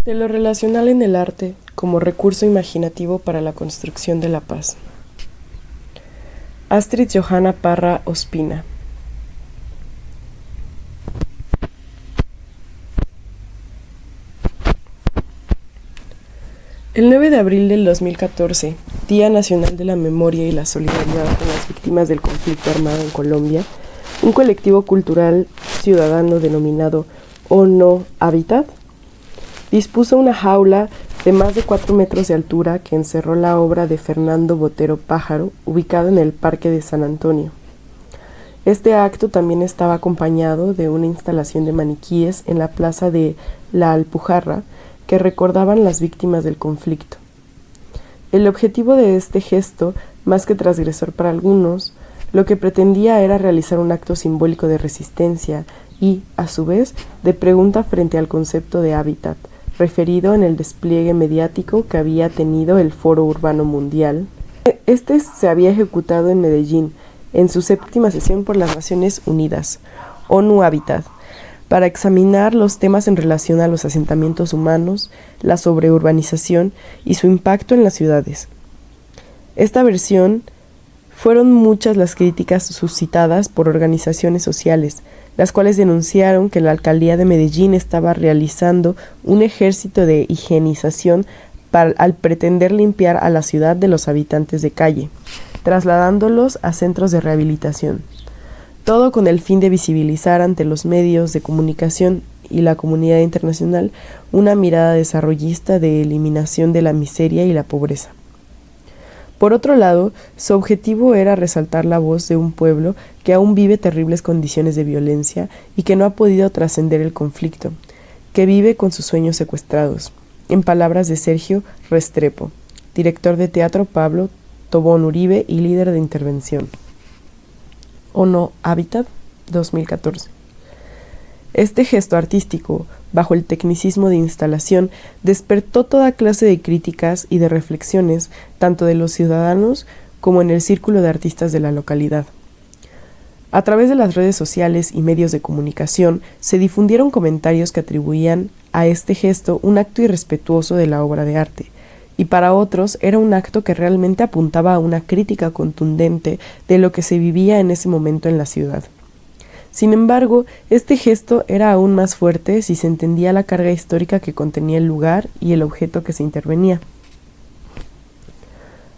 De lo relacional en el arte como recurso imaginativo para la construcción de la paz. Astrid Johanna Parra Ospina. El 9 de abril del 2014, Día Nacional de la Memoria y la Solidaridad con las Víctimas del Conflicto Armado en Colombia, un colectivo cultural ciudadano denominado O No Hábitat dispuso una jaula de más de 4 metros de altura que encerró la obra de Fernando Botero Pájaro, ubicado en el Parque de San Antonio. Este acto también estaba acompañado de una instalación de maniquíes en la plaza de La Alpujarra que recordaban las víctimas del conflicto. El objetivo de este gesto, más que transgresor para algunos, lo que pretendía era realizar un acto simbólico de resistencia y, a su vez, de pregunta frente al concepto de hábitat, referido en el despliegue mediático que había tenido el Foro Urbano Mundial. Este se había ejecutado en Medellín, en su 7ª sesión por las Naciones Unidas, ONU Hábitat, para examinar los temas en relación a los asentamientos humanos, la sobreurbanización y su impacto en las ciudades. Esta versión fueron muchas las críticas suscitadas por organizaciones sociales, las cuales denunciaron que la alcaldía de Medellín estaba realizando un ejército de higienización al pretender limpiar a la ciudad de los habitantes de calle, trasladándolos a centros de rehabilitación. Todo con el fin de visibilizar ante los medios de comunicación y la comunidad internacional una mirada desarrollista de eliminación de la miseria y la pobreza. Por otro lado, su objetivo era resaltar la voz de un pueblo que aún vive terribles condiciones de violencia y que no ha podido trascender el conflicto, que vive con sus sueños secuestrados, en palabras de Sergio Restrepo, director de teatro Pablo Tobón Uribe y líder de intervención. O No Hábitat, 2014. Este gesto artístico, bajo el tecnicismo de instalación, despertó toda clase de críticas y de reflexiones, tanto de los ciudadanos como en el círculo de artistas de la localidad. A través de las redes sociales y medios de comunicación se difundieron comentarios que atribuían a este gesto un acto irrespetuoso de la obra de arte, y para otros era un acto que realmente apuntaba a una crítica contundente de lo que se vivía en ese momento en la ciudad. Sin embargo, este gesto era aún más fuerte si se entendía la carga histórica que contenía el lugar y el objeto que se intervenía.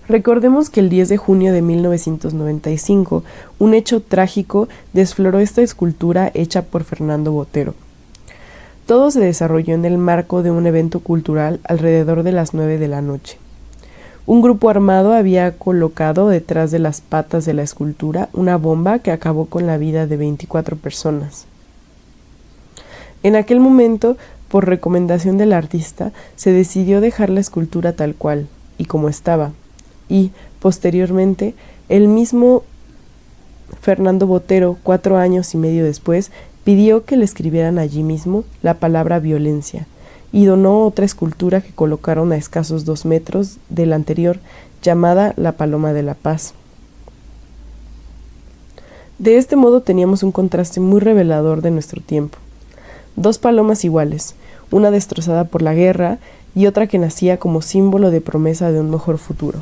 Recordemos que el 10 de junio de 1995, un hecho trágico desfloró esta escultura hecha por Fernando Botero. Todo se desarrolló en el marco de un evento cultural alrededor de las 9 de la noche. Un grupo armado había colocado detrás de las patas de la escultura una bomba que acabó con la vida de 24 personas. En aquel momento, por recomendación del artista, se decidió dejar la escultura tal cual y como estaba, y, posteriormente, el mismo Fernando Botero, 4 años y medio después, pidió que le escribieran allí mismo la palabra violencia, y donó otra escultura que colocaron a escasos 2 metros de la anterior, llamada La Paloma de la Paz. De este modo teníamos un contraste muy revelador de nuestro tiempo. 2 palomas iguales, una destrozada por la guerra y otra que nacía como símbolo de promesa de un mejor futuro.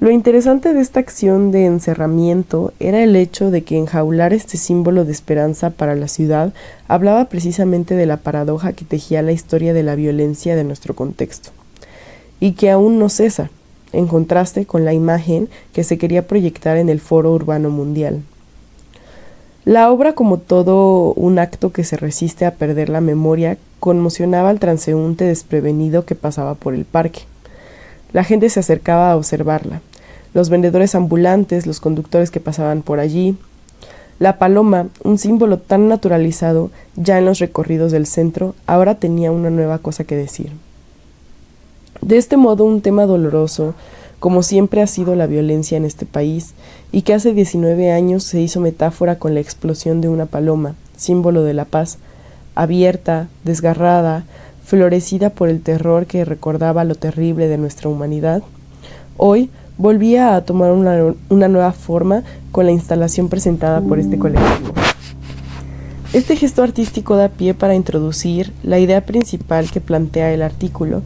Lo interesante de esta acción de encerramiento era el hecho de que enjaular este símbolo de esperanza para la ciudad hablaba precisamente de la paradoja que tejía la historia de la violencia de nuestro contexto, y que aún no cesa, en contraste con la imagen que se quería proyectar en el Foro Urbano Mundial. La obra, como todo un acto que se resiste a perder la memoria, conmocionaba al transeúnte desprevenido que pasaba por el parque. La gente se acercaba a observarla, los vendedores ambulantes, los conductores que pasaban por allí. La paloma, un símbolo tan naturalizado ya en los recorridos del centro, ahora tenía una nueva cosa que decir. De este modo, un tema doloroso, como siempre ha sido la violencia en este país, y que hace 19 años se hizo metáfora con la explosión de una paloma, símbolo de la paz, abierta, desgarrada, florecida por el terror que recordaba lo terrible de nuestra humanidad, hoy volvía a tomar una nueva forma con la instalación presentada por este colectivo. Este gesto artístico da pie para introducir la idea principal que plantea el artículo,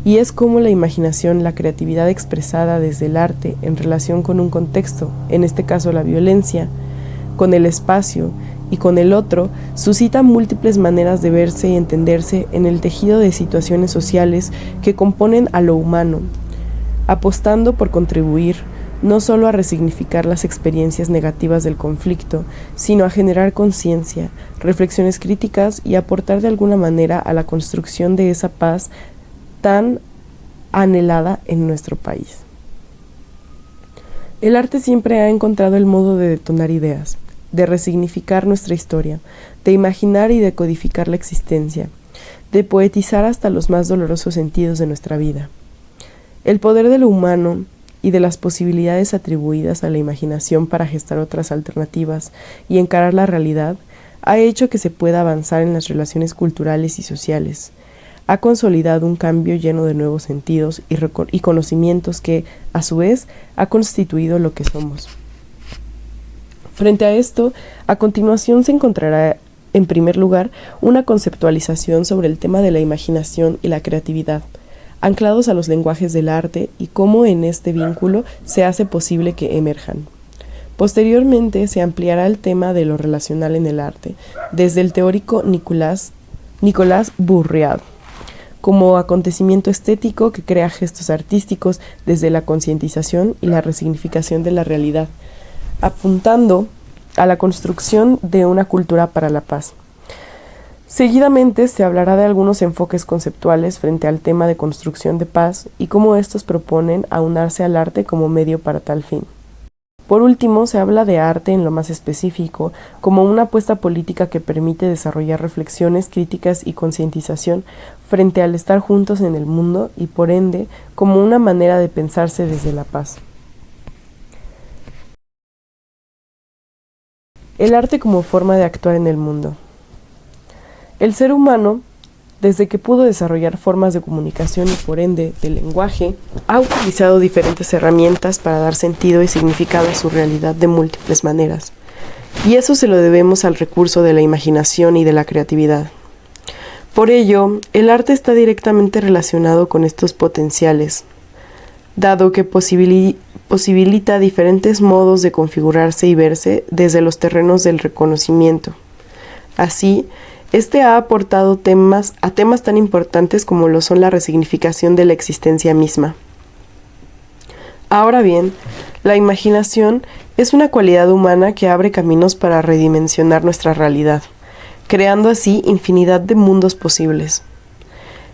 y es cómo la imaginación, la creatividad expresada desde el arte en relación con un contexto, en este caso la violencia, con el espacio y con el otro, suscita múltiples maneras de verse y entenderse en el tejido de situaciones sociales que componen a lo humano, apostando por contribuir no solo a resignificar las experiencias negativas del conflicto, sino a generar conciencia, reflexiones críticas y aportar de alguna manera a la construcción de esa paz tan anhelada en nuestro país. El arte siempre ha encontrado el modo de detonar ideas, de resignificar nuestra historia, de imaginar y de codificar la existencia, de poetizar hasta los más dolorosos sentidos de nuestra vida. El poder de lo humano y de las posibilidades atribuidas a la imaginación para gestar otras alternativas y encarar la realidad ha hecho que se pueda avanzar en las relaciones culturales y sociales. Ha consolidado un cambio lleno de nuevos sentidos y conocimientos que, a su vez, ha constituido lo que somos. Frente a esto, a continuación se encontrará, en primer lugar, una conceptualización sobre el tema de la imaginación y la creatividad, anclados a los lenguajes del arte y cómo en este vínculo se hace posible que emerjan. Posteriormente se ampliará el tema de lo relacional en el arte, desde el teórico Nicolas Bourriaud, como acontecimiento estético que crea gestos artísticos desde la concientización y la resignificación de la realidad, apuntando a la construcción de una cultura para la paz. Seguidamente se hablará de algunos enfoques conceptuales frente al tema de construcción de paz y cómo estos proponen aunarse al arte como medio para tal fin. Por último, se habla de arte en lo más específico, como una apuesta política que permite desarrollar reflexiones críticas y concientización frente al estar juntos en el mundo y, por ende, como una manera de pensarse desde la paz. El arte como forma de actuar en el mundo. El ser humano, desde que pudo desarrollar formas de comunicación y por ende de lenguaje, ha utilizado diferentes herramientas para dar sentido y significado a su realidad de múltiples maneras. Y eso se lo debemos al recurso de la imaginación y de la creatividad. Por ello, el arte está directamente relacionado con estos potenciales, dado que posibilita diferentes modos de configurarse y verse desde los terrenos del reconocimiento. Así, este ha aportado temas tan importantes como lo son la resignificación de la existencia misma. Ahora bien, la imaginación es una cualidad humana que abre caminos para redimensionar nuestra realidad, creando así infinidad de mundos posibles.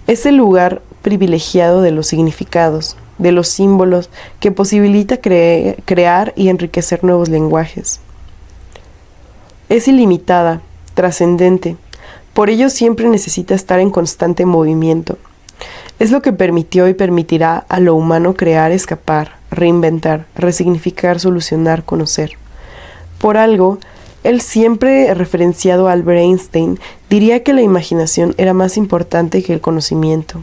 Es el lugar privilegiado de los significados, de los símbolos, que posibilita crear y enriquecer nuevos lenguajes. Es ilimitada, trascendente. Por ello siempre necesita estar en constante movimiento. Es lo que permitió y permitirá a lo humano crear, escapar, reinventar, resignificar, solucionar, conocer. Por algo, el siempre referenciado Albert Einstein diría que la imaginación era más importante que el conocimiento,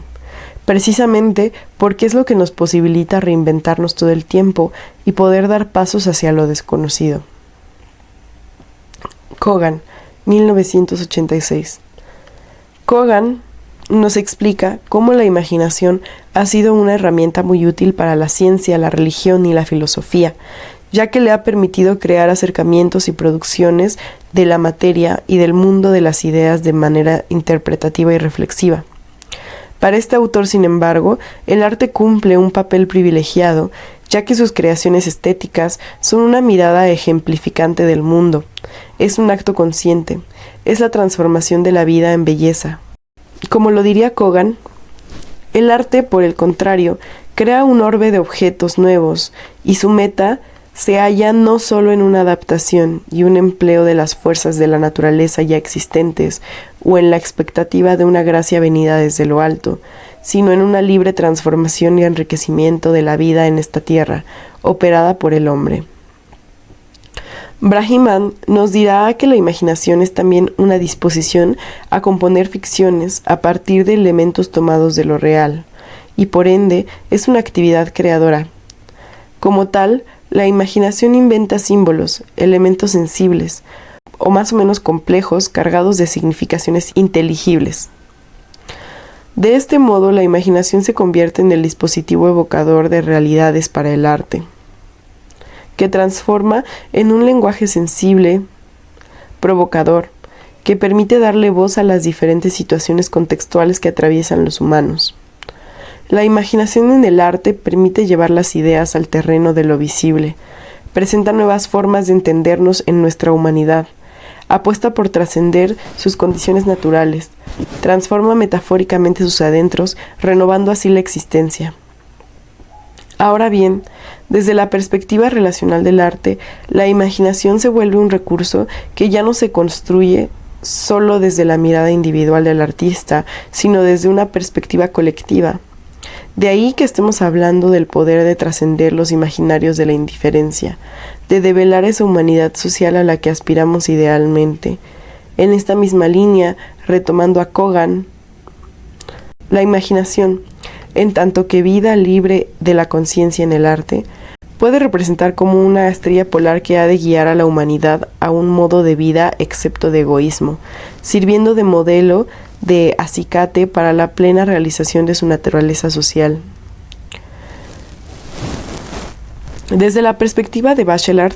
precisamente porque es lo que nos posibilita reinventarnos todo el tiempo y poder dar pasos hacia lo desconocido. Kogan, 1986. Kogan nos explica cómo la imaginación ha sido una herramienta muy útil para la ciencia, la religión y la filosofía, ya que le ha permitido crear acercamientos y producciones de la materia y del mundo de las ideas de manera interpretativa y reflexiva. Para este autor, sin embargo, el arte cumple un papel privilegiado, ya que sus creaciones estéticas son una mirada ejemplificante del mundo. Es un acto consciente, es la transformación de la vida en belleza. Como lo diría Kogan, el arte, por el contrario, crea un orbe de objetos nuevos, y su meta se halla no solo en una adaptación y un empleo de las fuerzas de la naturaleza ya existentes, o en la expectativa de una gracia venida desde lo alto, sino en una libre transformación y enriquecimiento de la vida en esta tierra, operada por el hombre. Brahiman nos dirá que la imaginación es también una disposición a componer ficciones a partir de elementos tomados de lo real, y por ende es una actividad creadora. Como tal, la imaginación inventa símbolos, elementos sensibles, o más o menos complejos, cargados de significaciones inteligibles. De este modo, la imaginación se convierte en el dispositivo evocador de realidades para el arte, que transforma en un lenguaje sensible, provocador, que permite darle voz a las diferentes situaciones contextuales que atraviesan los humanos. La imaginación en el arte permite llevar las ideas al terreno de lo visible, presenta nuevas formas de entendernos en nuestra humanidad, apuesta por trascender sus condiciones naturales, transforma metafóricamente sus adentros, renovando así la existencia. Ahora bien, desde la perspectiva relacional del arte, la imaginación se vuelve un recurso que ya no se construye solo desde la mirada individual del artista, sino desde una perspectiva colectiva. De ahí que estemos hablando del poder de trascender los imaginarios de la indiferencia, de develar esa humanidad social a la que aspiramos idealmente. En esta misma línea, retomando a Kogan, la imaginación, en tanto que vida libre de la conciencia en el arte, puede representar como una estrella polar que ha de guiar a la humanidad a un modo de vida excepto de egoísmo, sirviendo de modelo de acicate para la plena realización de su naturaleza social. Desde la perspectiva de Bachelard,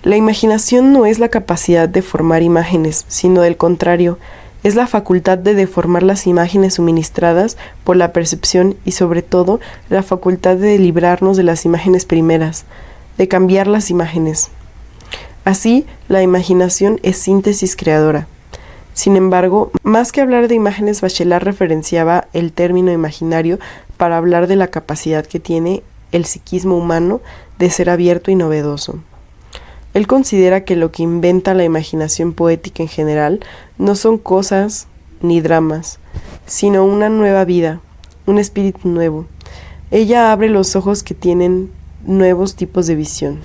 la imaginación no es la capacidad de formar imágenes, sino del contrario, es la facultad de deformar las imágenes suministradas por la percepción y sobre todo la facultad de librarnos de las imágenes primeras, de cambiar las imágenes. Así, la imaginación es síntesis creadora. Sin embargo, más que hablar de imágenes, Bachelard referenciaba el término imaginario para hablar de la capacidad que tiene el psiquismo humano de ser abierto y novedoso. Él considera que lo que inventa la imaginación poética en general no son cosas ni dramas, sino una nueva vida, un espíritu nuevo. Ella abre los ojos que tienen nuevos tipos de visión.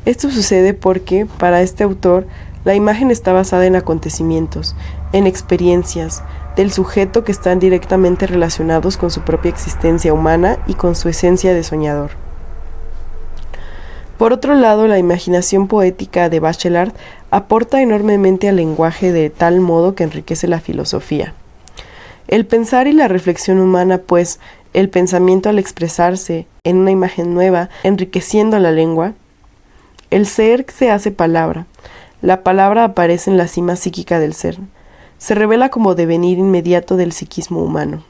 Esto sucede porque, para este autor, la imagen está basada en acontecimientos, en experiencias del sujeto que están directamente relacionados con su propia existencia humana y con su esencia de soñador. Por otro lado, la imaginación poética de Bachelard aporta enormemente al lenguaje de tal modo que enriquece la filosofía. El pensar y la reflexión humana, pues, el pensamiento al expresarse en una imagen nueva, enriqueciendo la lengua, el ser se hace palabra. La palabra aparece en la cima psíquica del ser. Se revela como devenir inmediato del psiquismo humano.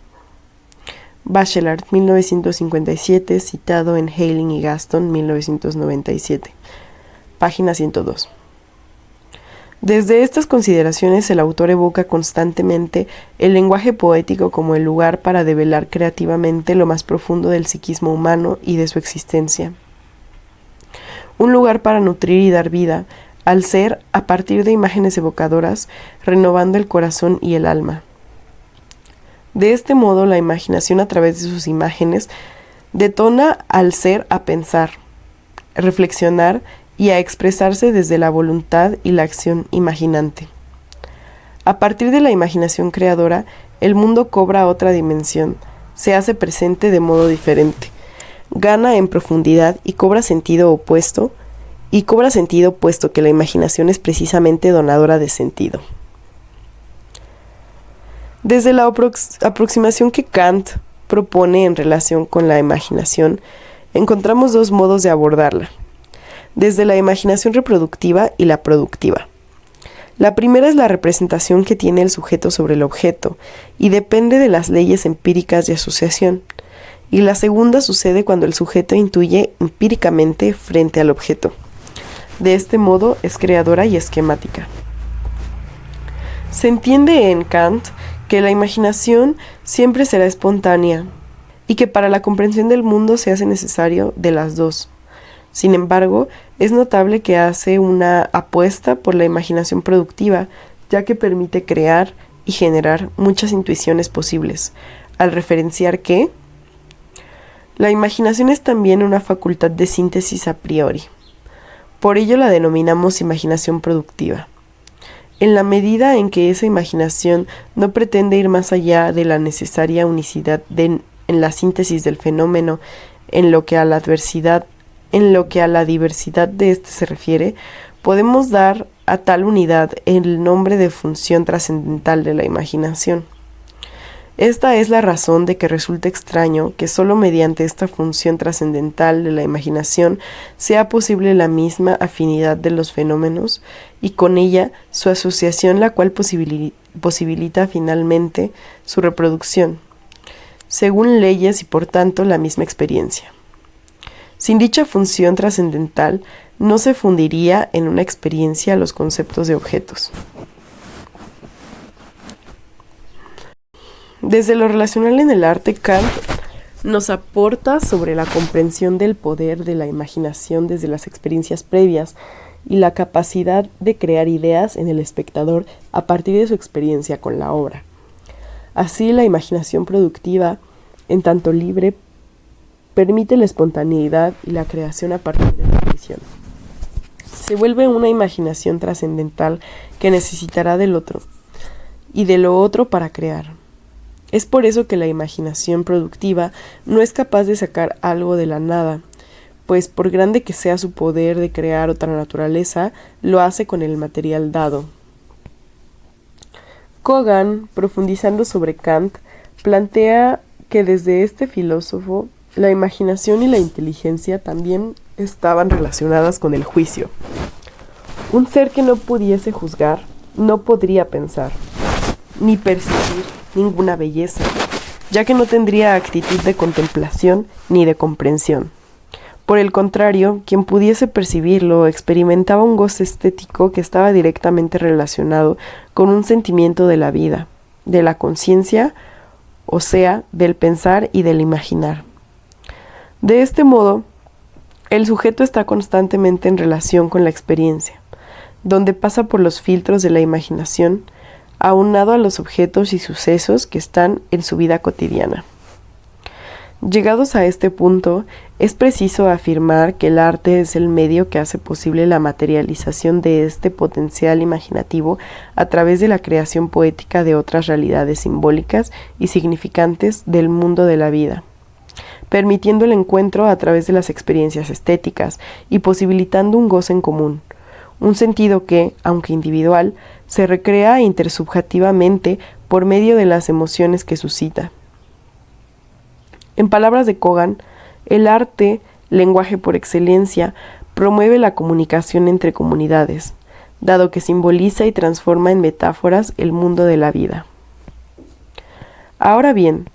Bachelard, 1957, citado en Hailing y Gaston, 1997. Página 102. Desde estas consideraciones, el autor evoca constantemente el lenguaje poético como el lugar para develar creativamente lo más profundo del psiquismo humano y de su existencia. Un lugar para nutrir y dar vida al ser a partir de imágenes evocadoras, renovando el corazón y el alma. De este modo, la imaginación a través de sus imágenes detona al ser a pensar, reflexionar y a expresarse desde la voluntad y la acción imaginante. A partir de la imaginación creadora, el mundo cobra otra dimensión, se hace presente de modo diferente, gana en profundidad y cobra sentido puesto que la imaginación es precisamente donadora de sentido. Desde la aproximación que Kant propone en relación con la imaginación, encontramos dos modos de abordarla, desde la imaginación reproductiva y la productiva. La primera es la representación que tiene el sujeto sobre el objeto y depende de las leyes empíricas de asociación, y la segunda sucede cuando el sujeto intuye empíricamente frente al objeto. De este modo es creadora y esquemática. Se entiende en Kant que la imaginación siempre será espontánea y que para la comprensión del mundo se hace necesario de las dos. Sin embargo, es notable que hace una apuesta por la imaginación productiva, ya que permite crear y generar muchas intuiciones posibles, al referenciar que la imaginación es también una facultad de síntesis a priori. Por ello la denominamos imaginación productiva. En la medida en que esa imaginación no pretende ir más allá de la necesaria unicidad en la síntesis del fenómeno, en lo que a la diversidad de éste se refiere, podemos dar a tal unidad el nombre de función trascendental de la imaginación. Esta es la razón de que resulta extraño que sólo mediante esta función trascendental de la imaginación sea posible la misma afinidad de los fenómenos y con ella su asociación, la cual posibilita finalmente su reproducción, según leyes y por tanto la misma experiencia. Sin dicha función trascendental no se fundiría en una experiencia los conceptos de objetos. Desde lo relacional en el arte, Kant nos aporta sobre la comprensión del poder de la imaginación desde las experiencias previas y la capacidad de crear ideas en el espectador a partir de su experiencia con la obra. Así, la imaginación productiva, en tanto libre, permite la espontaneidad y la creación a partir de la visión. Se vuelve una imaginación trascendental que necesitará del otro y de lo otro para crear. Es por eso que la imaginación productiva no es capaz de sacar algo de la nada, pues por grande que sea su poder de crear otra naturaleza, lo hace con el material dado. Kogan, profundizando sobre Kant, plantea que desde este filósofo, la imaginación y la inteligencia también estaban relacionadas con el juicio. Un ser que no pudiese juzgar, no podría pensar, ni percibir ninguna belleza, ya que no tendría actitud de contemplación ni de comprensión. Por el contrario, quien pudiese percibirlo experimentaba un goce estético que estaba directamente relacionado con un sentimiento de la vida, de la conciencia, o sea, del pensar y del imaginar. De este modo, el sujeto está constantemente en relación con la experiencia, donde pasa por los filtros de la imaginación, aunado a los objetos y sucesos que están en su vida cotidiana. Llegados a este punto, es preciso afirmar que el arte es el medio que hace posible la materialización de este potencial imaginativo a través de la creación poética de otras realidades simbólicas y significantes del mundo de la vida, permitiendo el encuentro a través de las experiencias estéticas y posibilitando un goce en común, un sentido que, aunque individual, se recrea intersubjetivamente por medio de las emociones que suscita. En palabras de Kogan, el arte, lenguaje por excelencia, promueve la comunicación entre comunidades, dado que simboliza y transforma en metáforas el mundo de la vida. Ahora bien,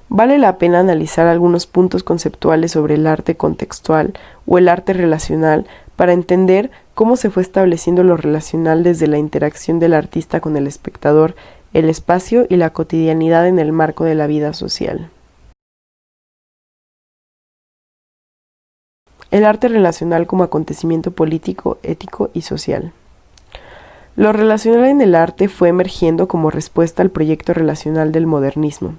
vale la pena analizar algunos puntos conceptuales sobre el arte contextual o el arte relacional para entender cómo se fue estableciendo lo relacional desde la interacción del artista con el espectador, el espacio y la cotidianidad en el marco de la vida social. El arte relacional como acontecimiento político, ético y social. Lo relacional en el arte fue emergiendo como respuesta al proyecto relacional del modernismo,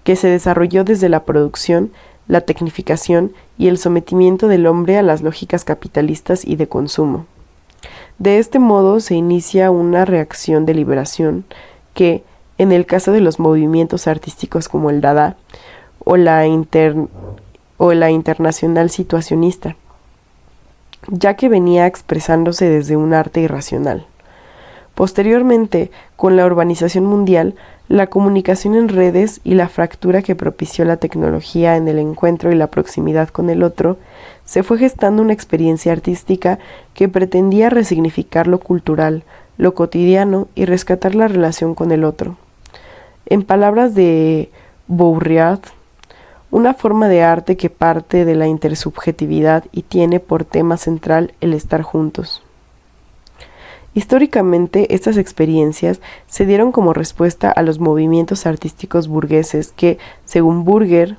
que se desarrolló desde la producción, la tecnificación y el sometimiento del hombre a las lógicas capitalistas y de consumo. De este modo se inicia una reacción de liberación que, en el caso de los movimientos artísticos como el Dada o la internacional situacionista, ya que venía expresándose desde un arte irracional. Posteriormente, con la urbanización mundial, la comunicación en redes y la fractura que propició la tecnología en el encuentro y la proximidad con el otro, se fue gestando una experiencia artística que pretendía resignificar lo cultural, lo cotidiano y rescatar la relación con el otro. En palabras de Bourriat, una forma de arte que parte de la intersubjetividad y tiene por tema central el estar juntos. Históricamente, estas experiencias se dieron como respuesta a los movimientos artísticos burgueses que, según Burger,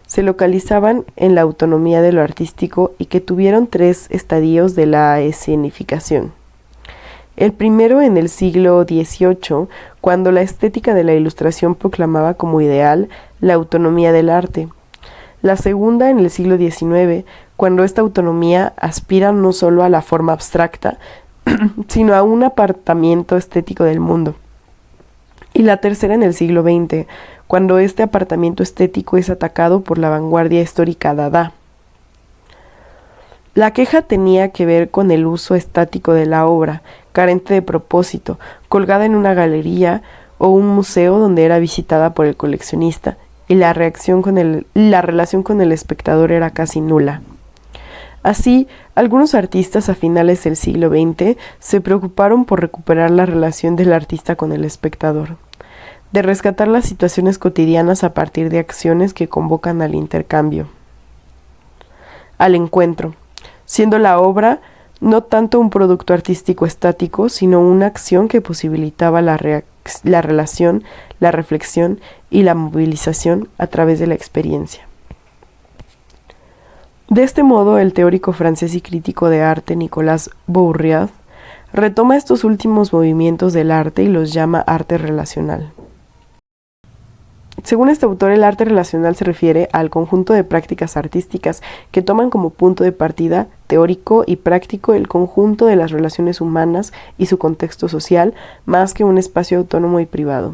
se localizaban en la autonomía de lo artístico y que tuvieron 3 estadios de la escenificación. El primero en el siglo XVIII, cuando la estética de la Ilustración proclamaba como ideal la autonomía del arte. La segunda en el siglo XIX, cuando esta autonomía aspira no solo a la forma abstracta, sino a un apartamiento estético del mundo. Y la tercera en el siglo XX, cuando este apartamiento estético es atacado por la vanguardia histórica Dada. La queja tenía que ver con el uso estático de la obra, carente de propósito, colgada en una galería o un museo donde era visitada por el coleccionista, y la relación con el espectador era casi nula. Así, algunos artistas a finales del siglo XX se preocuparon por recuperar la relación del artista con el espectador, de rescatar las situaciones cotidianas a partir de acciones que convocan al intercambio, al encuentro, siendo la obra no tanto un producto artístico estático, sino una acción que posibilitaba la relación, la reflexión y la movilización a través de la experiencia. De este modo, el teórico francés y crítico de arte Nicolas Bourriaud retoma estos últimos movimientos del arte y los llama arte relacional. Según este autor, el arte relacional se refiere al conjunto de prácticas artísticas que toman como punto de partida teórico y práctico el conjunto de las relaciones humanas y su contexto social, más que un espacio autónomo y privado.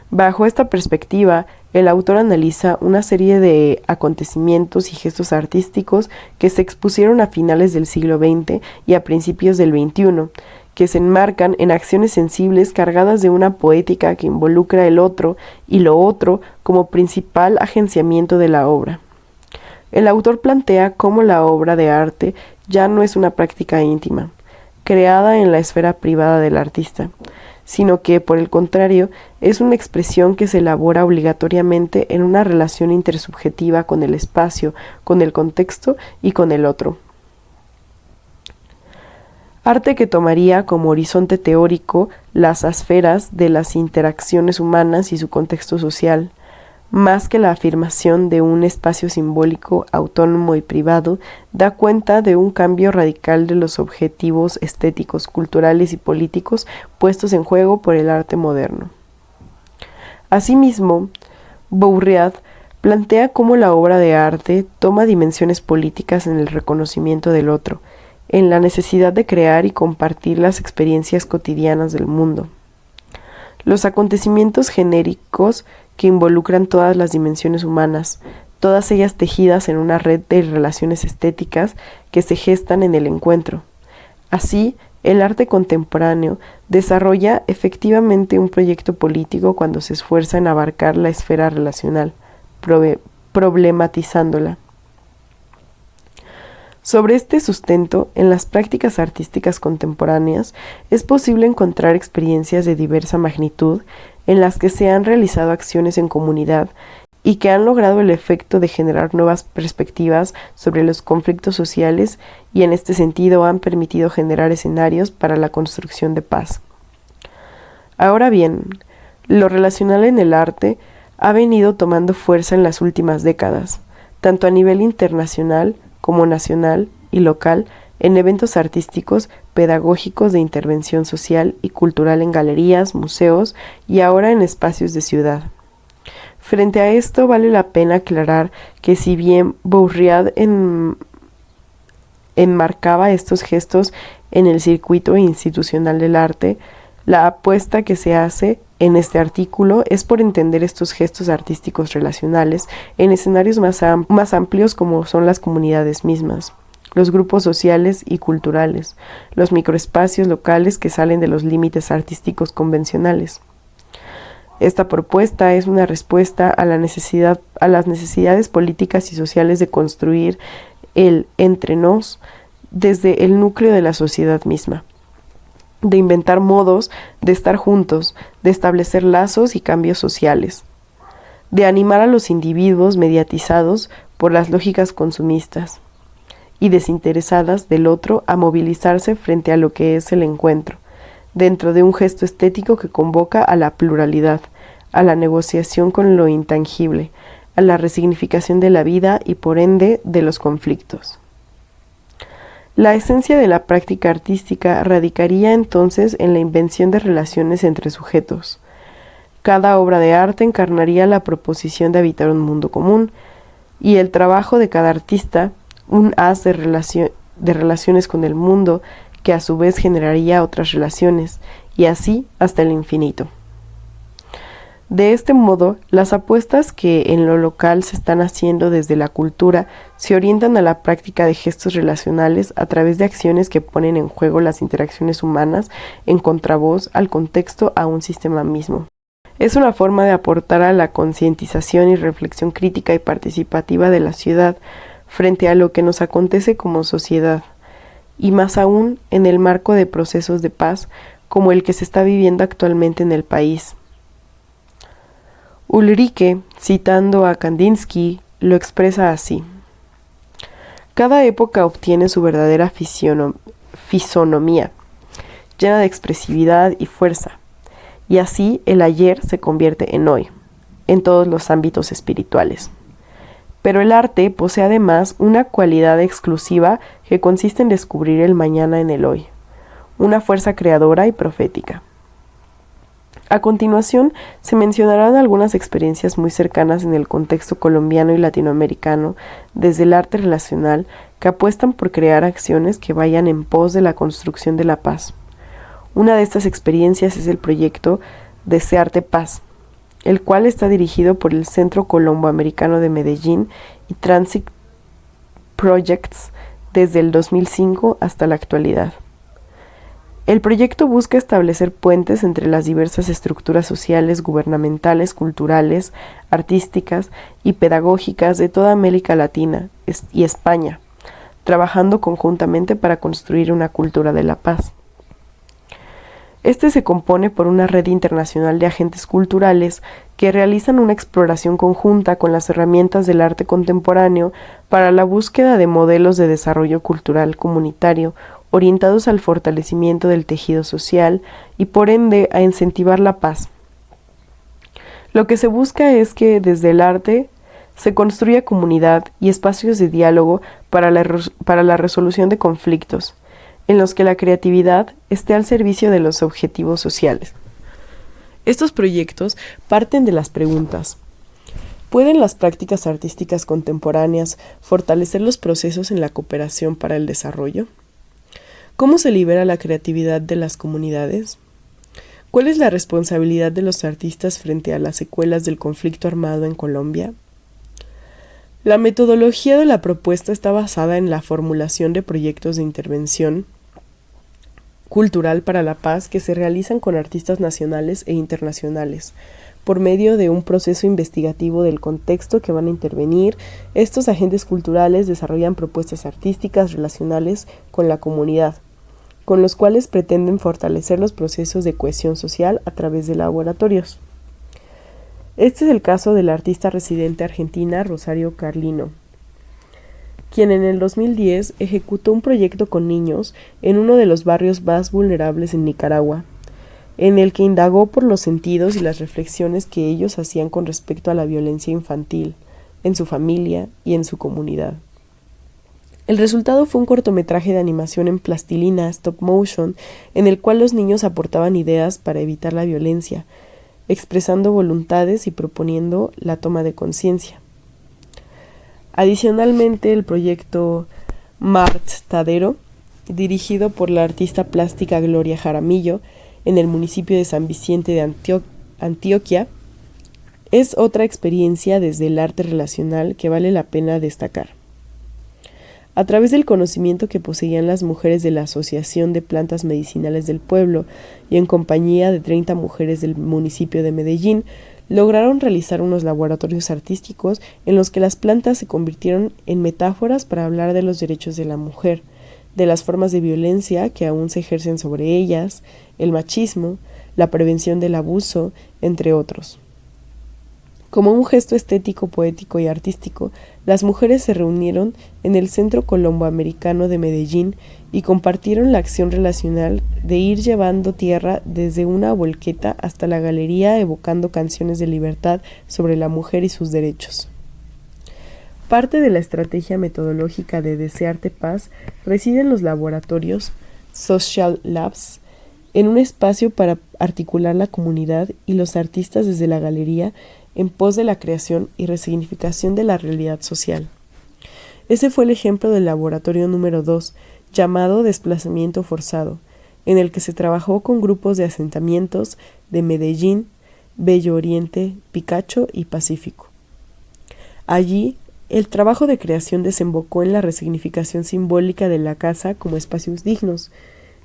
Bajo esta perspectiva, el autor analiza una serie de acontecimientos y gestos artísticos que se expusieron a finales del siglo XX y a principios del XXI, que se enmarcan en acciones sensibles cargadas de una poética que involucra el otro y lo otro como principal agenciamiento de la obra. El autor plantea cómo la obra de arte ya no es una práctica íntima, creada en la esfera privada del artista, sino que, por el contrario, es una expresión que se elabora obligatoriamente en una relación intersubjetiva con el espacio, con el contexto y con el otro. Arte que tomaría como horizonte teórico las esferas de las interacciones humanas y su contexto social, más que la afirmación de un espacio simbólico autónomo y privado, da cuenta de un cambio radical de los objetivos estéticos, culturales y políticos puestos en juego por el arte moderno. Asimismo, Bourriaud plantea cómo la obra de arte toma dimensiones políticas en el reconocimiento del otro, en la necesidad de crear y compartir las experiencias cotidianas del mundo. Los acontecimientos genéricos que involucran todas las dimensiones humanas, todas ellas tejidas en una red de relaciones estéticas que se gestan en el encuentro. Así, el arte contemporáneo desarrolla efectivamente un proyecto político cuando se esfuerza en abarcar la esfera relacional, problematizándola. Sobre este sustento, en las prácticas artísticas contemporáneas es posible encontrar experiencias de diversa magnitud en las que se han realizado acciones en comunidad y que han logrado el efecto de generar nuevas perspectivas sobre los conflictos sociales y en este sentido han permitido generar escenarios para la construcción de paz. Ahora bien, lo relacional en el arte ha venido tomando fuerza en las últimas décadas, tanto a nivel internacional como nacional y local, en eventos artísticos, pedagógicos de intervención social y cultural en galerías, museos y ahora en espacios de ciudad. Frente a esto, vale la pena aclarar que si bien Bourriaud enmarcaba estos gestos en el circuito institucional del arte, la apuesta que se hace en este artículo es por entender estos gestos artísticos relacionales en escenarios más amplios como son las comunidades mismas, los grupos sociales y culturales, los microespacios locales que salen de los límites artísticos convencionales. Esta propuesta es una respuesta a las necesidades políticas y sociales de construir el entre nos desde el núcleo de la sociedad misma, de inventar modos de estar juntos, de establecer lazos y cambios sociales, de animar a los individuos mediatizados por las lógicas consumistas y desinteresadas del otro a movilizarse frente a lo que es el encuentro, dentro de un gesto estético que convoca a la pluralidad, a la negociación con lo intangible, a la resignificación de la vida y por ende de los conflictos. La esencia de la práctica artística radicaría entonces en la invención de relaciones entre sujetos. Cada obra de arte encarnaría la proposición de habitar un mundo común, y el trabajo de cada artista, un haz de relaciones con el mundo, que a su vez generaría otras relaciones, y así hasta el infinito. De este modo, las apuestas que en lo local se están haciendo desde la cultura se orientan a la práctica de gestos relacionales a través de acciones que ponen en juego las interacciones humanas en contravoz al contexto a un sistema mismo. Es una forma de aportar a la concientización y reflexión crítica y participativa de la ciudad frente a lo que nos acontece como sociedad, y más aún en el marco de procesos de paz como el que se está viviendo actualmente en el país. Ulrike, citando a Kandinsky, lo expresa así: cada época obtiene su verdadera fisonomía, llena de expresividad y fuerza, y así el ayer se convierte en hoy, en todos los ámbitos espirituales. Pero el arte posee además una cualidad exclusiva que consiste en descubrir el mañana en el hoy, una fuerza creadora y profética. A continuación, se mencionarán algunas experiencias muy cercanas en el contexto colombiano y latinoamericano desde el arte relacional que apuestan por crear acciones que vayan en pos de la construcción de la paz. Una de estas experiencias es el proyecto Desearte Paz, el cual está dirigido por el Centro Colombo-Americano de Medellín y Transit Projects desde el 2005 hasta la actualidad. El proyecto busca establecer puentes entre las diversas estructuras sociales, gubernamentales, culturales, artísticas y pedagógicas de toda América Latina y España, trabajando conjuntamente para construir una cultura de la paz. Este se compone por una red internacional de agentes culturales que realizan una exploración conjunta con las herramientas del arte contemporáneo para la búsqueda de modelos de desarrollo cultural comunitario orientados al fortalecimiento del tejido social y por ende a incentivar la paz. Lo que se busca es que desde el arte se construya comunidad y espacios de diálogo para la resolución de conflictos, en los que la creatividad esté al servicio de los objetivos sociales. Estos proyectos parten de las preguntas: ¿pueden las prácticas artísticas contemporáneas fortalecer los procesos en la cooperación para el desarrollo? ¿Cómo se libera la creatividad de las comunidades? ¿Cuál es la responsabilidad de los artistas frente a las secuelas del conflicto armado en Colombia? La metodología de la propuesta está basada en la formulación de proyectos de intervención cultural para la paz que se realizan con artistas nacionales e internacionales. Por medio de un proceso investigativo del contexto que van a intervenir, estos agentes culturales desarrollan propuestas artísticas relacionales con la comunidad, con los cuales pretenden fortalecer los procesos de cohesión social a través de laboratorios. Este es el caso de la artista residente argentina Rosario Carlino, quien en el 2010 ejecutó un proyecto con niños en uno de los barrios más vulnerables en Nicaragua, en el que indagó por los sentidos y las reflexiones que ellos hacían con respecto a la violencia infantil, en su familia y en su comunidad. El resultado fue un cortometraje de animación en plastilina, stop motion, en el cual los niños aportaban ideas para evitar la violencia, expresando voluntades y proponiendo la toma de conciencia. Adicionalmente, el proyecto Mart Tadero, dirigido por la artista plástica Gloria Jaramillo, en el municipio de San Vicente de Antioquia, es otra experiencia desde el arte relacional que vale la pena destacar. A través del conocimiento que poseían las mujeres de la Asociación de Plantas Medicinales del pueblo y en compañía de 30 mujeres del municipio de Medellín, lograron realizar unos laboratorios artísticos en los que las plantas se convirtieron en metáforas para hablar de los derechos de la mujer, de las formas de violencia que aún se ejercen sobre ellas, el machismo, la prevención del abuso, entre otros. Como un gesto estético, poético y artístico, las mujeres se reunieron en el Centro Colombo-Americano de Medellín y compartieron la acción relacional de ir llevando tierra desde una volqueta hasta la galería evocando canciones de libertad sobre la mujer y sus derechos. Parte de la estrategia metodológica de Desearte Paz reside en los laboratorios Social Labs, en un espacio para articular la comunidad y los artistas desde la galería en pos de la creación y resignificación de la realidad social. Ese fue el ejemplo del laboratorio número 2, llamado Desplazamiento Forzado, en el que se trabajó con grupos de asentamientos de Medellín, Bello Oriente, Picacho y Pacífico. Allí, el trabajo de creación desembocó en la resignificación simbólica de la casa como espacios dignos,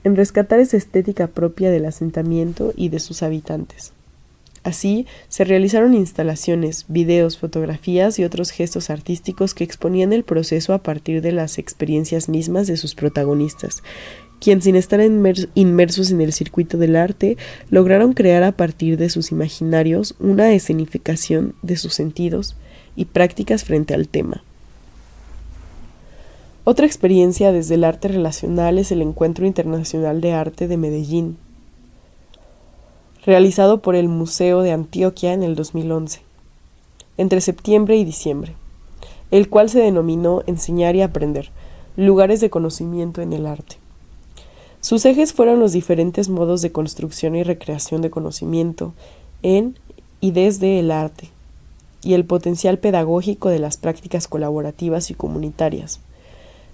en rescatar esa estética propia del asentamiento y de sus habitantes. Así, se realizaron instalaciones, videos, fotografías y otros gestos artísticos que exponían el proceso a partir de las experiencias mismas de sus protagonistas, quienes sin estar inmersos en el circuito del arte, lograron crear a partir de sus imaginarios una escenificación de sus sentidos y prácticas frente al tema. Otra experiencia desde el arte relacional es el Encuentro Internacional de Arte de Medellín, realizado por el Museo de Antioquia en el 2011, entre septiembre y diciembre, el cual se denominó Enseñar y Aprender, lugares de conocimiento en el arte. Sus ejes fueron los diferentes modos de construcción y recreación de conocimiento en y desde el arte, y el potencial pedagógico de las prácticas colaborativas y comunitarias.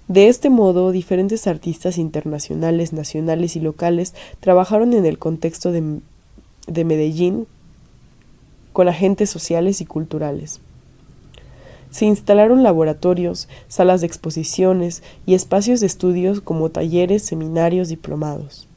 De este modo, diferentes artistas internacionales, nacionales y locales trabajaron en el contexto de Medellín con agentes sociales y culturales. Se instalaron laboratorios, salas de exposiciones y espacios de estudios como talleres, seminarios, diplomados.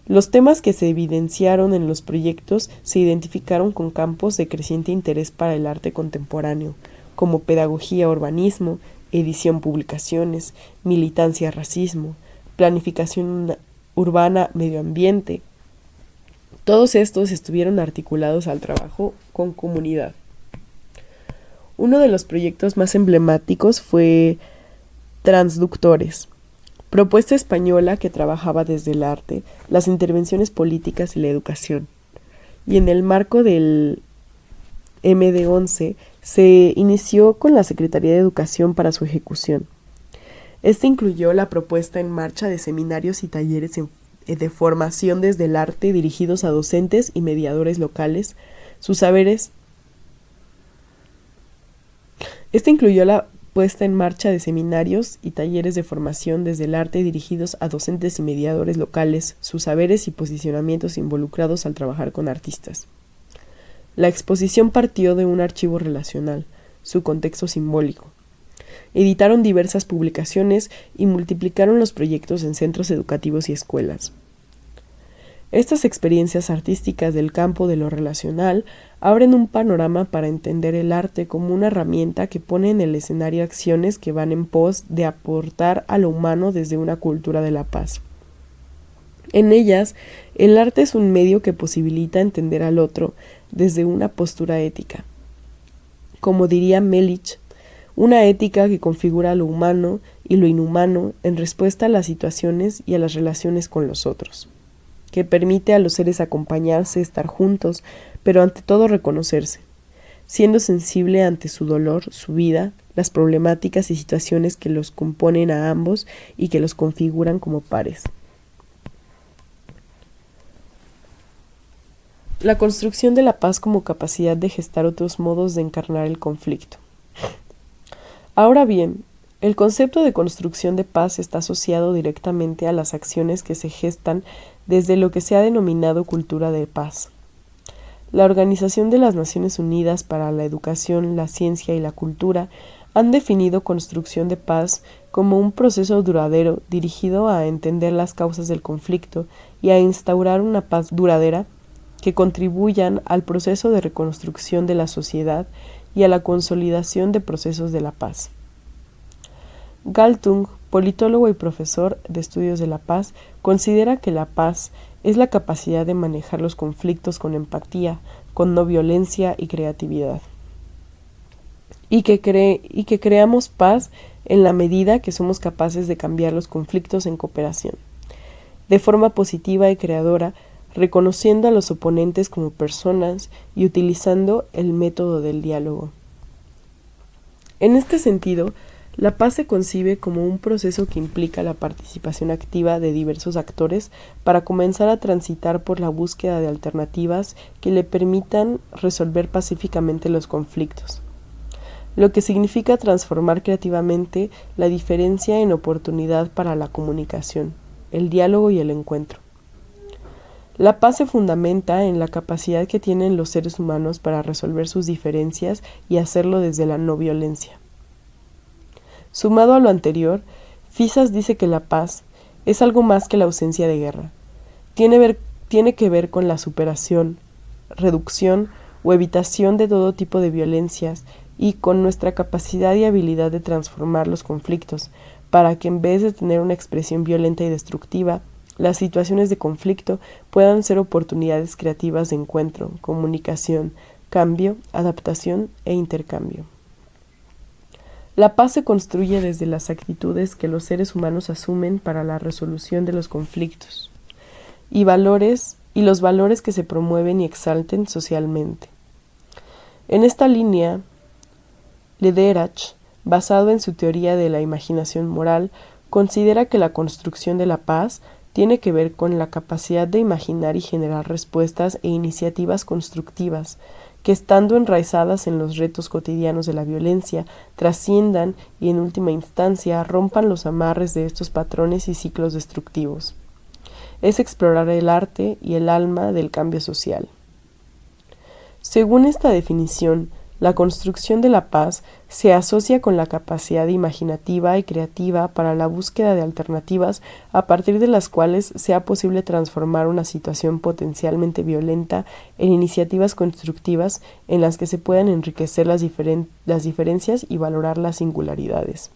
Los temas que se evidenciaron en los proyectos se identificaron con campos de creciente interés para el arte contemporáneo, como pedagogía, urbanismo, edición, publicaciones, militancia, racismo, planificación urbana, medio ambiente. Todos estos estuvieron articulados al trabajo con comunidad. Uno de los proyectos más emblemáticos fue Transductores, propuesta española que trabajaba desde el arte, las intervenciones políticas y la educación. Y en el marco del MD11 se inició con la Secretaría de Educación para su ejecución. Este incluyó la puesta en marcha de seminarios y talleres de formación desde el arte dirigidos a docentes y mediadores locales, sus saberes. Este incluyó la puesta en marcha de seminarios y talleres de formación desde el arte dirigidos a docentes y mediadores locales, sus saberes y posicionamientos involucrados al trabajar con artistas. La exposición partió de un archivo relacional, su contexto simbólico. Editaron diversas publicaciones y multiplicaron los proyectos en centros educativos y escuelas. Estas experiencias artísticas del campo de lo relacional abren un panorama para entender el arte como una herramienta que pone en el escenario acciones que van en pos de aportar a lo humano desde una cultura de la paz. En ellas, el arte es un medio que posibilita entender al otro desde una postura ética. Como diría Melich, una ética que configura lo humano y lo inhumano en respuesta a las situaciones y a las relaciones con los otros, que permite a los seres acompañarse, estar juntos, pero ante todo reconocerse, siendo sensible ante su dolor, su vida, las problemáticas y situaciones que los componen a ambos y que los configuran como pares. La construcción de la paz como capacidad de gestar otros modos de encarnar el conflicto. Ahora bien, el concepto de construcción de paz está asociado directamente a las acciones que se gestan desde lo que se ha denominado cultura de paz. La Organización de las Naciones Unidas para la Educación, la Ciencia y la Cultura han definido construcción de paz como un proceso duradero dirigido a entender las causas del conflicto y a instaurar una paz duradera que contribuyan al proceso de reconstrucción de la sociedad y a la consolidación de procesos de la paz. Galtung, politólogo y profesor de estudios de la paz, considera que la paz es la capacidad de manejar los conflictos con empatía, con no violencia y creatividad. Y que creamos paz en la medida que somos capaces de cambiar los conflictos en cooperación, de forma positiva y creadora, reconociendo a los oponentes como personas y utilizando el método del diálogo. En este sentido, la paz se concibe como un proceso que implica la participación activa de diversos actores para comenzar a transitar por la búsqueda de alternativas que le permitan resolver pacíficamente los conflictos, lo que significa transformar creativamente la diferencia en oportunidad para la comunicación, el diálogo y el encuentro. La paz se fundamenta en la capacidad que tienen los seres humanos para resolver sus diferencias y hacerlo desde la no violencia. Sumado a lo anterior, Fisas dice que la paz es algo más que la ausencia de guerra. Tiene que ver con la superación, reducción o evitación de todo tipo de violencias y con nuestra capacidad y habilidad de transformar los conflictos para que en vez de tener una expresión violenta y destructiva, las situaciones de conflicto puedan ser oportunidades creativas de encuentro, comunicación, cambio, adaptación e intercambio. La paz se construye desde las actitudes que los seres humanos asumen para la resolución de los conflictos y los valores que se promueven y exalten socialmente. En esta línea, Lederach, basado en su teoría de la imaginación moral, considera que la construcción de la paz tiene que ver con la capacidad de imaginar y generar respuestas e iniciativas constructivas que, estando enraizadas en los retos cotidianos de la violencia, trasciendan y en última instancia rompan los amarres de estos patrones y ciclos destructivos. Es explorar el arte y el alma del cambio social. Según esta definición, la construcción de la paz se asocia con la capacidad imaginativa y creativa para la búsqueda de alternativas a partir de las cuales sea posible transformar una situación potencialmente violenta en iniciativas constructivas en las que se puedan enriquecer las diferencias y valorar las singularidades.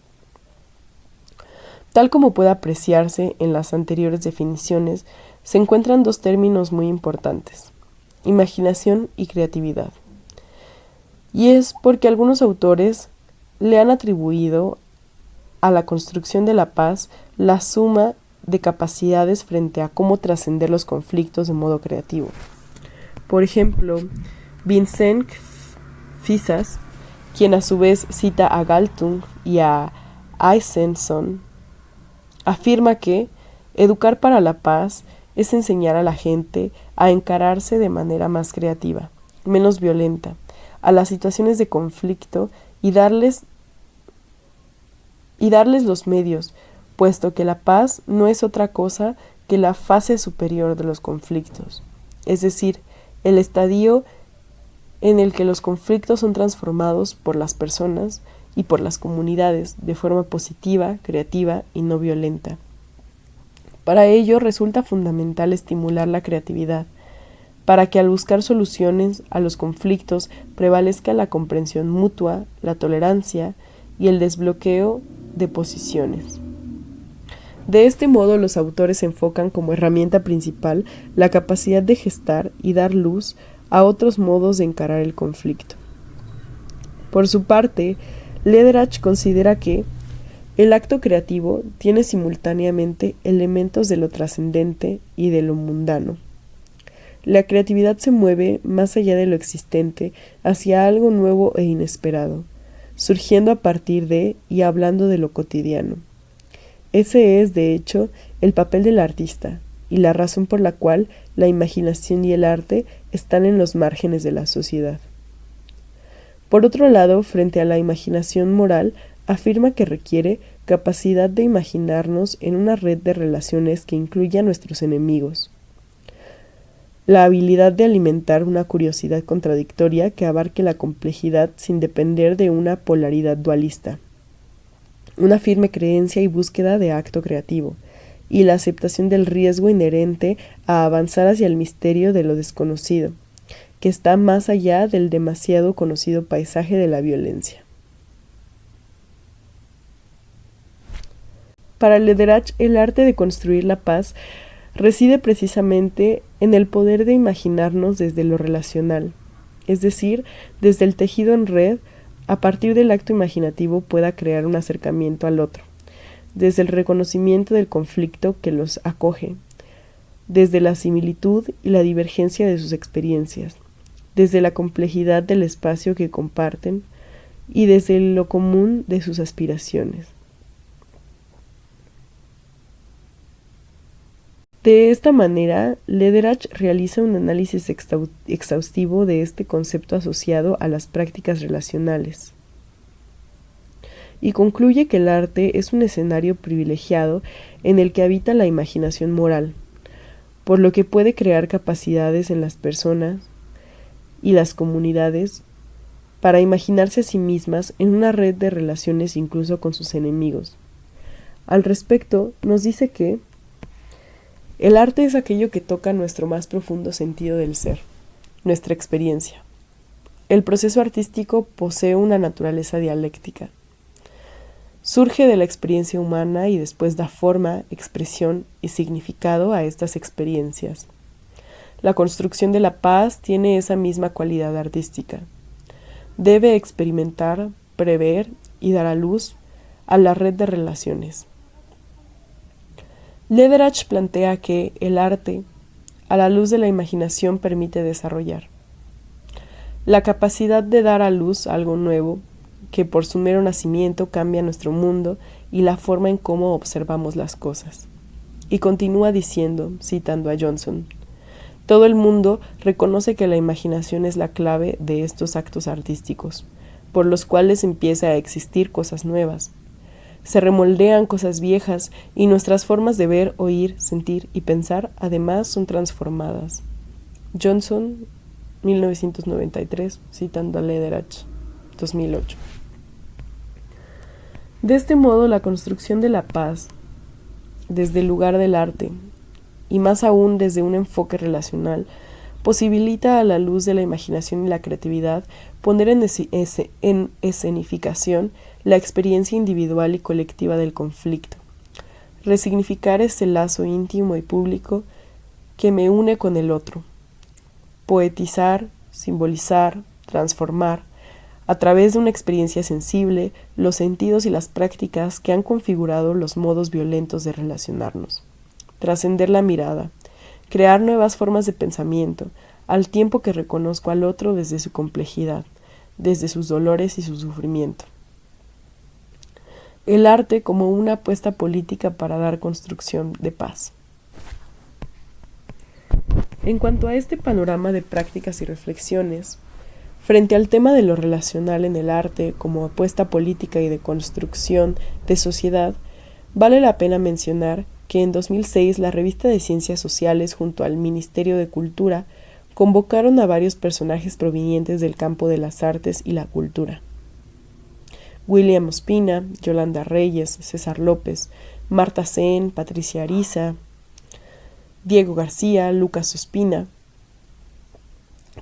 Tal como puede apreciarse en las anteriores definiciones, se encuentran dos términos muy importantes: imaginación y creatividad. Y es porque algunos autores le han atribuido a la construcción de la paz la suma de capacidades frente a cómo trascender los conflictos de modo creativo. Por ejemplo, Vincent Fisas, quien a su vez cita a Galtung y a Eisenson, afirma que educar para la paz es enseñar a la gente a encararse de manera más creativa, menos violenta, a las situaciones de conflicto y darles los medios, puesto que la paz no es otra cosa que la fase superior de los conflictos, es decir, el estadio en el que los conflictos son transformados por las personas y por las comunidades de forma positiva, creativa y no violenta. Para ello resulta fundamental estimular la creatividad, para que al buscar soluciones a los conflictos prevalezca la comprensión mutua, la tolerancia y el desbloqueo de posiciones. De este modo, los autores enfocan como herramienta principal la capacidad de gestar y dar luz a otros modos de encarar el conflicto. Por su parte, Lederach considera que el acto creativo tiene simultáneamente elementos de lo trascendente y de lo mundano. La creatividad se mueve más allá de lo existente hacia algo nuevo e inesperado, surgiendo a partir de y hablando de lo cotidiano. Ese es, de hecho, el papel del artista y la razón por la cual la imaginación y el arte están en los márgenes de la sociedad. Por otro lado, frente a la imaginación moral, afirma que requiere capacidad de imaginarnos en una red de relaciones que incluya a nuestros enemigos, la habilidad de alimentar una curiosidad contradictoria que abarque la complejidad sin depender de una polaridad dualista, una firme creencia y búsqueda de acto creativo, y la aceptación del riesgo inherente a avanzar hacia el misterio de lo desconocido, que está más allá del demasiado conocido paisaje de la violencia. Para Lederach, el arte de construir la paz reside precisamente en el poder de imaginarnos desde lo relacional, es decir, desde el tejido en red, a partir del acto imaginativo pueda crear un acercamiento al otro, desde el reconocimiento del conflicto que los acoge, desde la similitud y la divergencia de sus experiencias, desde la complejidad del espacio que comparten y desde lo común de sus aspiraciones. De esta manera, Lederach realiza un análisis exhaustivo de este concepto asociado a las prácticas relacionales y concluye que el arte es un escenario privilegiado en el que habita la imaginación moral, por lo que puede crear capacidades en las personas y las comunidades para imaginarse a sí mismas en una red de relaciones incluso con sus enemigos. Al respecto, nos dice que el arte es aquello que toca nuestro más profundo sentido del ser, nuestra experiencia. El proceso artístico posee una naturaleza dialéctica. Surge de la experiencia humana y después da forma, expresión y significado a estas experiencias. La construcción de la paz tiene esa misma cualidad artística. Debe experimentar, prever y dar a luz a la red de relaciones. Lederach plantea que el arte, a la luz de la imaginación, permite desarrollar la capacidad de dar a luz algo nuevo, que por su mero nacimiento cambia nuestro mundo y la forma en cómo observamos las cosas. Y continúa diciendo, citando a Johnson, todo el mundo reconoce que la imaginación es la clave de estos actos artísticos, por los cuales empieza a existir cosas nuevas. Se remoldean cosas viejas y nuestras formas de ver, oír, sentir y pensar además son transformadas. Johnson, 1993, citando a Lederach, 2008. De este modo, la construcción de la paz, desde el lugar del arte, y más aún desde un enfoque relacional, posibilita a la luz de la imaginación y la creatividad poner en escenificación la experiencia individual y colectiva del conflicto, resignificar ese lazo íntimo y público que me une con el otro, poetizar, simbolizar, transformar, a través de una experiencia sensible, los sentidos y las prácticas que han configurado los modos violentos de relacionarnos. Trascender la mirada, crear nuevas formas de pensamiento, al tiempo que reconozco al otro desde su complejidad, desde sus dolores y su sufrimiento. El arte como una apuesta política para dar construcción de paz. En cuanto a este panorama de prácticas y reflexiones, frente al tema de lo relacional en el arte como apuesta política y de construcción de sociedad, vale la pena mencionar que en 2006 la revista de Ciencias Sociales junto al Ministerio de Cultura convocaron a varios personajes provenientes del campo de las artes y la cultura. William Ospina, Yolanda Reyes, César López, Marta Sen, Patricia Ariza, Diego García, Lucas Ospina,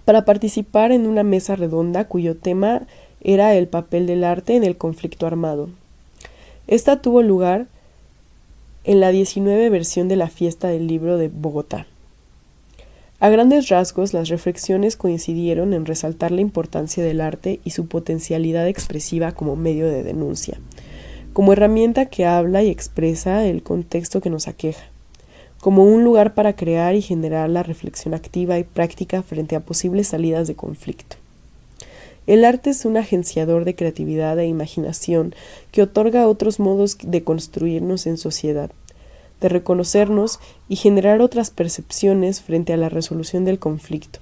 para participar en una mesa redonda cuyo tema era el papel del arte en el conflicto armado. Esta tuvo lugar en la 19 versión de la Fiesta del Libro de Bogotá. A grandes rasgos, las reflexiones coincidieron en resaltar la importancia del arte y su potencialidad expresiva como medio de denuncia, como herramienta que habla y expresa el contexto que nos aqueja, como un lugar para crear y generar la reflexión activa y práctica frente a posibles salidas de conflicto. El arte es un agenciador de creatividad e imaginación que otorga otros modos de construirnos en sociedad, de reconocernos y generar otras percepciones frente a la resolución del conflicto.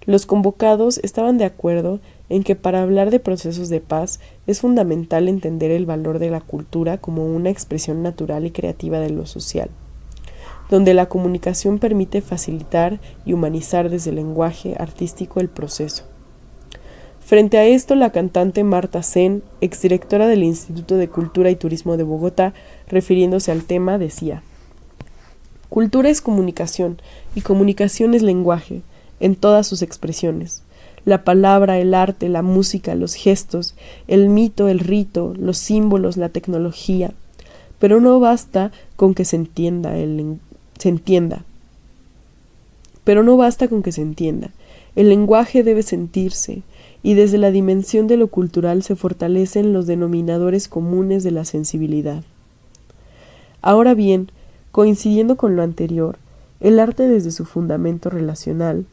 Los convocados estaban de acuerdo en que para hablar de procesos de paz es fundamental entender el valor de la cultura como una expresión natural y creativa de lo social, donde la comunicación permite facilitar y humanizar desde el lenguaje artístico el proceso. Frente a esto, la cantante Marta Sen, exdirectora del Instituto de Cultura y Turismo de Bogotá, refiriéndose al tema, decía: cultura es comunicación, y comunicación es lenguaje, en todas sus expresiones. La palabra, el arte, la música, los gestos, el mito, el rito, los símbolos, la tecnología. Pero no basta con que se entienda. Pero no basta con que se entienda. El lenguaje debe sentirse, y desde la dimensión de lo cultural se fortalecen los denominadores comunes de la sensibilidad. Ahora bien, coincidiendo con lo anterior, el arte desde su fundamento relacional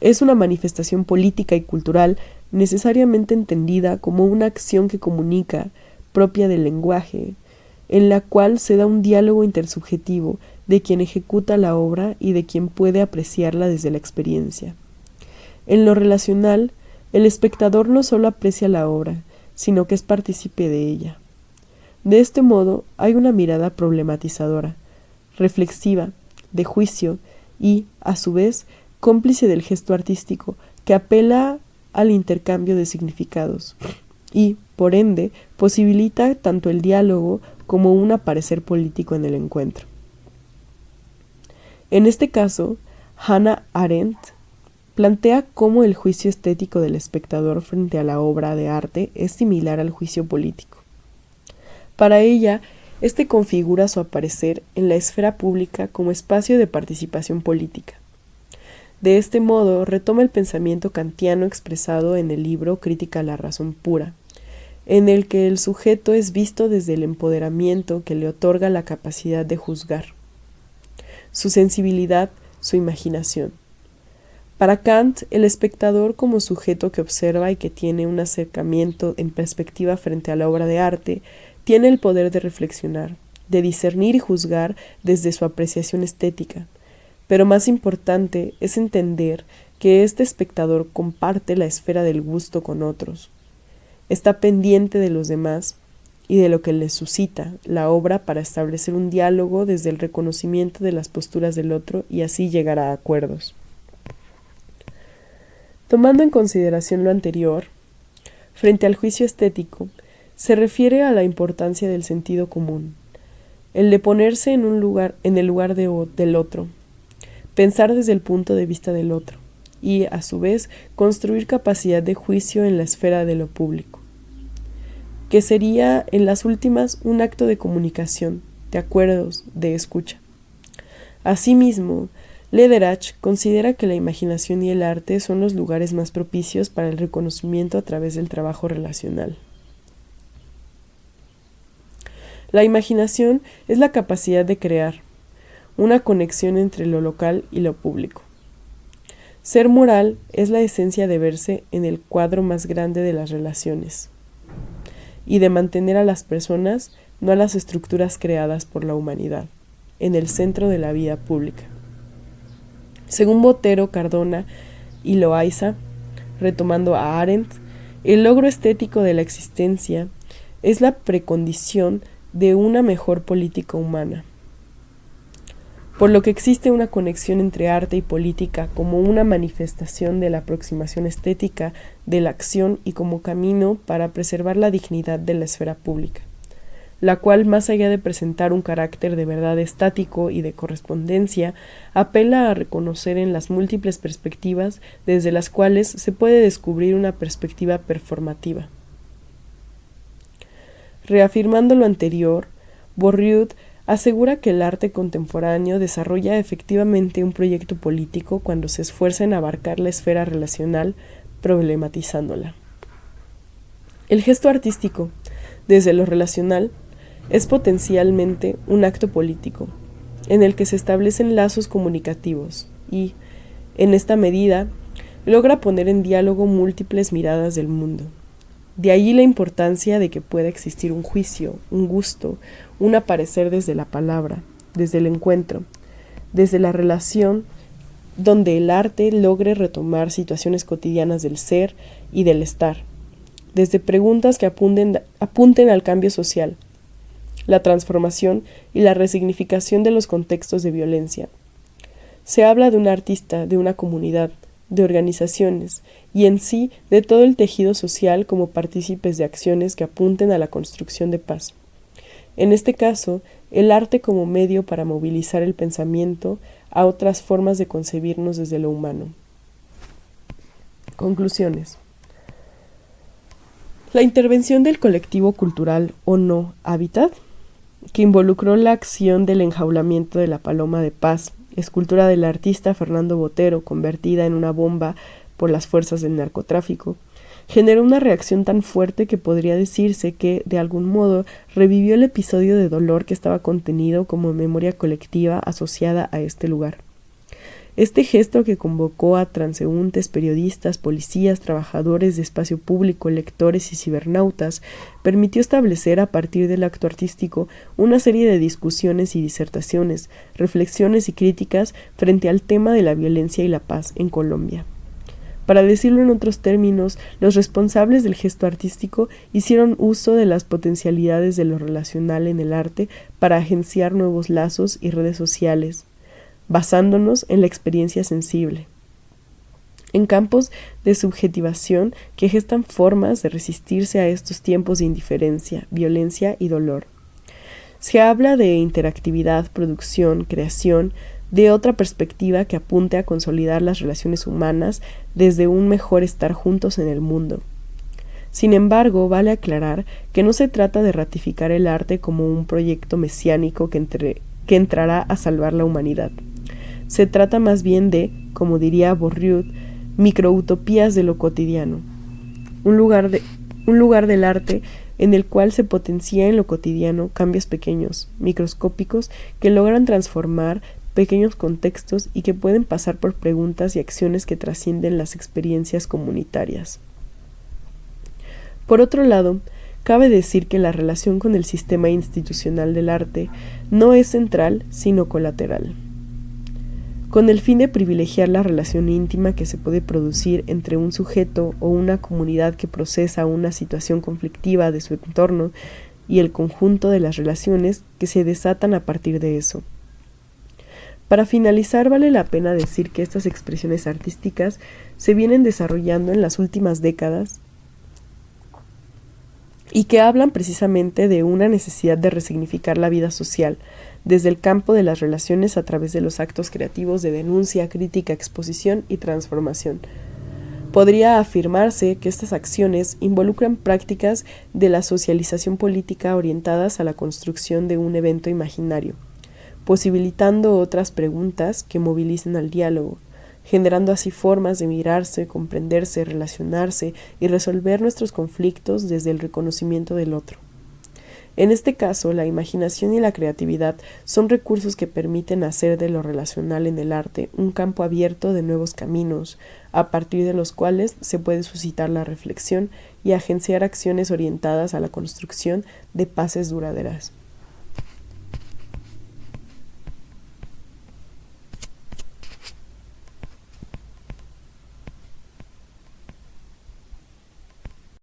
es una manifestación política y cultural necesariamente entendida como una acción que comunica, propia del lenguaje, en la cual se da un diálogo intersubjetivo de quien ejecuta la obra y de quien puede apreciarla desde la experiencia. En lo relacional, el espectador no solo aprecia la obra, sino que es partícipe de ella. De este modo, hay una mirada problematizadora, reflexiva, de juicio y, a su vez, cómplice del gesto artístico que apela al intercambio de significados y, por ende, posibilita tanto el diálogo como un aparecer político en el encuentro. En este caso, Hannah Arendt plantea cómo el juicio estético del espectador frente a la obra de arte es similar al juicio político. Para ella, este configura su aparecer en la esfera pública como espacio de participación política. De este modo, retoma el pensamiento kantiano expresado en el libro Crítica a la razón pura, en el que el sujeto es visto desde el empoderamiento que le otorga la capacidad de juzgar, su sensibilidad, su imaginación. Para Kant, el espectador como sujeto que observa y que tiene un acercamiento en perspectiva frente a la obra de arte, tiene el poder de reflexionar, de discernir y juzgar desde su apreciación estética. Pero más importante es entender que este espectador comparte la esfera del gusto con otros. Está pendiente de los demás y de lo que le suscita la obra para establecer un diálogo desde el reconocimiento de las posturas del otro y así llegar a acuerdos. Tomando en consideración lo anterior, frente al juicio estético, se refiere a la importancia del sentido común, el de ponerse en el lugar del otro, pensar desde el punto de vista del otro y, a su vez, construir capacidad de juicio en la esfera de lo público, que sería, en las últimas, un acto de comunicación, de acuerdos, de escucha. Asimismo, Lederach considera que la imaginación y el arte son los lugares más propicios para el reconocimiento a través del trabajo relacional. La imaginación es la capacidad de crear una conexión entre lo local y lo público. Ser moral es la esencia de verse en el cuadro más grande de las relaciones y de mantener a las personas, no a las estructuras creadas por la humanidad, en el centro de la vida pública. Según Botero, Cardona y Loayza, retomando a Arendt, el logro estético de la existencia es la precondición de una mejor política humana, por lo que existe una conexión entre arte y política como una manifestación de la aproximación estética de la acción y como camino para preservar la dignidad de la esfera pública, la cual, más allá de presentar un carácter de verdad estático y de correspondencia, apela a reconocer en las múltiples perspectivas desde las cuales se puede descubrir una perspectiva performativa. Reafirmando lo anterior, Bourdieu asegura que el arte contemporáneo desarrolla efectivamente un proyecto político cuando se esfuerza en abarcar la esfera relacional, problematizándola. El gesto artístico, desde lo relacional, es potencialmente un acto político, en el que se establecen lazos comunicativos y, en esta medida, logra poner en diálogo múltiples miradas del mundo. De ahí la importancia de que pueda existir un juicio, un gusto, un aparecer desde la palabra, desde el encuentro, desde la relación, donde el arte logre retomar situaciones cotidianas del ser y del estar, desde preguntas que apunten al cambio social, la transformación y la resignificación de los contextos de violencia. Se habla de un artista, de una comunidad, de organizaciones y en sí de todo el tejido social como partícipes de acciones que apunten a la construcción de paz. En este caso, el arte como medio para movilizar el pensamiento a otras formas de concebirnos desde lo humano. Conclusiones. La intervención del colectivo cultural o no Hábitat, que involucró la acción del enjaulamiento de la paloma de paz, escultura del artista Fernando Botero, convertida en una bomba por las fuerzas del narcotráfico, generó una reacción tan fuerte que podría decirse que, de algún modo, revivió el episodio de dolor que estaba contenido como memoria colectiva asociada a este lugar. Este gesto que convocó a transeúntes, periodistas, policías, trabajadores de espacio público, lectores y cibernautas, permitió establecer a partir del acto artístico una serie de discusiones y disertaciones, reflexiones y críticas frente al tema de la violencia y la paz en Colombia. Para decirlo en otros términos, los responsables del gesto artístico hicieron uso de las potencialidades de lo relacional en el arte para agenciar nuevos lazos y redes sociales, basándonos en la experiencia sensible, en campos de subjetivación que gestan formas de resistirse a estos tiempos de indiferencia, violencia y dolor. Se habla de interactividad, producción, creación, de otra perspectiva que apunte a consolidar las relaciones humanas desde un mejor estar juntos en el mundo. Sin embargo, vale aclarar que no se trata de ratificar el arte como un proyecto mesiánico que entrará a salvar la humanidad. Se trata más bien de, como diría Bourdieu, microutopías de lo cotidiano, un lugar del arte en el cual se potencia en lo cotidiano cambios pequeños, microscópicos, que logran transformar pequeños contextos y que pueden pasar por preguntas y acciones que trascienden las experiencias comunitarias. Por otro lado, cabe decir que la relación con el sistema institucional del arte no es central, sino colateral. Con el fin de privilegiar la relación íntima que se puede producir entre un sujeto o una comunidad que procesa una situación conflictiva de su entorno y el conjunto de las relaciones que se desatan a partir de eso. Para finalizar, vale la pena decir que estas expresiones artísticas se vienen desarrollando en las últimas décadas y que hablan precisamente de una necesidad de resignificar la vida social, desde el campo de las relaciones a través de los actos creativos de denuncia, crítica, exposición y transformación. Podría afirmarse que estas acciones involucran prácticas de la socialización política orientadas a la construcción de un evento imaginario, posibilitando otras preguntas que movilicen al diálogo, generando así formas de mirarse, comprenderse, relacionarse y resolver nuestros conflictos desde el reconocimiento del otro. En este caso, la imaginación y la creatividad son recursos que permiten hacer de lo relacional en el arte un campo abierto de nuevos caminos, a partir de los cuales se puede suscitar la reflexión y agenciar acciones orientadas a la construcción de paces duraderas.